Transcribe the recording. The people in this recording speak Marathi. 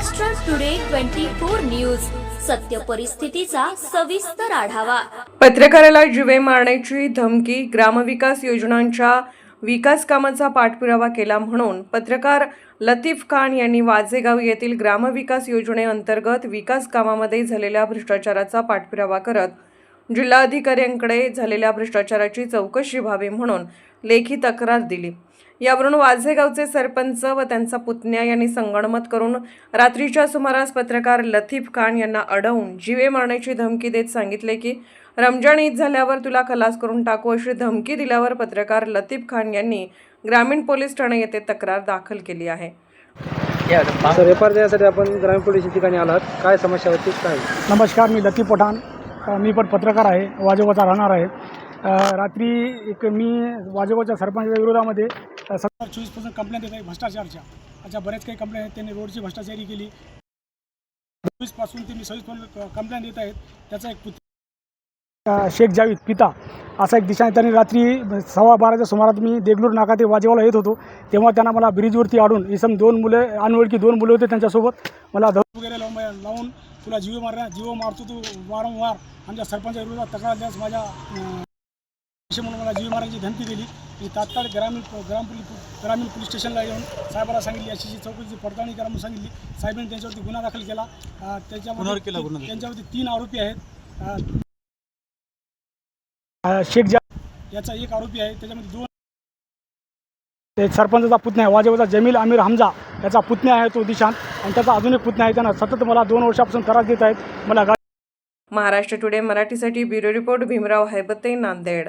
महाराष्ट्र टुडे 24 न्यूज, सत्य परिस्थितीचा सविस्तर आढावा। पत्रकाराला जीवे मारण्याची धमकी, ग्रामविकास योजनांच्या विकास कामाचा पाठपुरावा केला म्हणून पत्रकार लतीफ खान यांनी वाजेगाव येथील ग्रामविकास योजनेअंतर्गत विकास कामामध्ये झालेल्या भ्रष्टाचाराचा पाठपुरावा करत जिल्हाधिकाऱ्यांकडे झालेल्या भ्रष्टाचाराची चौकशी व्हावी म्हणून लेखी तक्रार दिली। यावरून वाजेगावचे सरपंच व त्यांचा पुतण्या यांनी संगनमत करून रात्रीच्या सुमारास पत्रकार लतीफ खान यांना अडवून जीवे मारण्याची धमकी देत सांगितले की रमजान ईद झाल्यावर तुला खलास करून टाकू अशी धमकी दिल्यावर पत्रकार लतीफ खान यांनी ग्रामीण पोलीस ठाणे येथे तक्रार दाखल केली आहे। सर, एफआर देण्यासाठी आपण ग्रामीण पोलीस ठिकाणी आलात, काय समस्या होती काय? नमस्कार, मी लतीफ पठाण, मी पण पत्रकार आहे, वाजेगावचा राहणार आहे। रात्री मी वाजेगावच्या सरपंचाच्या विरोधामध्ये 24% कंप्लेंट देत आहे भ्रष्टाचारच्या। अशा बऱ्याच काही कंप्लेंट आहेत, त्यांनी रोडची भ्रष्टाचारी केली। 24 पासून ते मी 26 कंप्लेंट देत आहेत। त्याचा एक शेख जावेद पिता असा एक दिशा त्यांनी रात्री 12:15च्या सुमारात मी देगलूर नाका ते वाजेगावला येत होतो, तेव्हा त्यांना मला ब्रिजवरती आडून इसम 2 मुले अनोळखी 2 मुले होते, त्यांच्यासोबत मला धमकी वगैरे लावून तुला जीव मारतो तू वारंवार आमच्या सरपंचा विरोधात तक्रार द्यास माझ्या म्हणून मला जीव मारण्याची धमकी दिली। मी तात्काळ ग्रामीण पोलीस स्टेशनला येऊन साहेबांना सांगितली, अशी चौकशीची पडताळणी करा म्हणून सांगितली। साहेबांनी त्यांच्यावरती गुन्हा दाखल केला। त्यांच्यावरती 3 आरोपी आहेत। शेख जावेद याचा एक आरोपी आहे, त्याच्यामध्ये 2 एक सरपंचाचा पुतण्या आहे वाजेगावचा जमील आमिर हमजा, याचा पुतण्या आहे तो दिशांत, आणि त्याचा अजून एक पुतण्या आहे। त्यांना सतत मला 2 वर्षापासून त्रास देत आहेत। मला महाराष्ट्र टुडे मराठीसाठी ब्युरो रिपोर्ट भीमराव हैबते, नांदेड।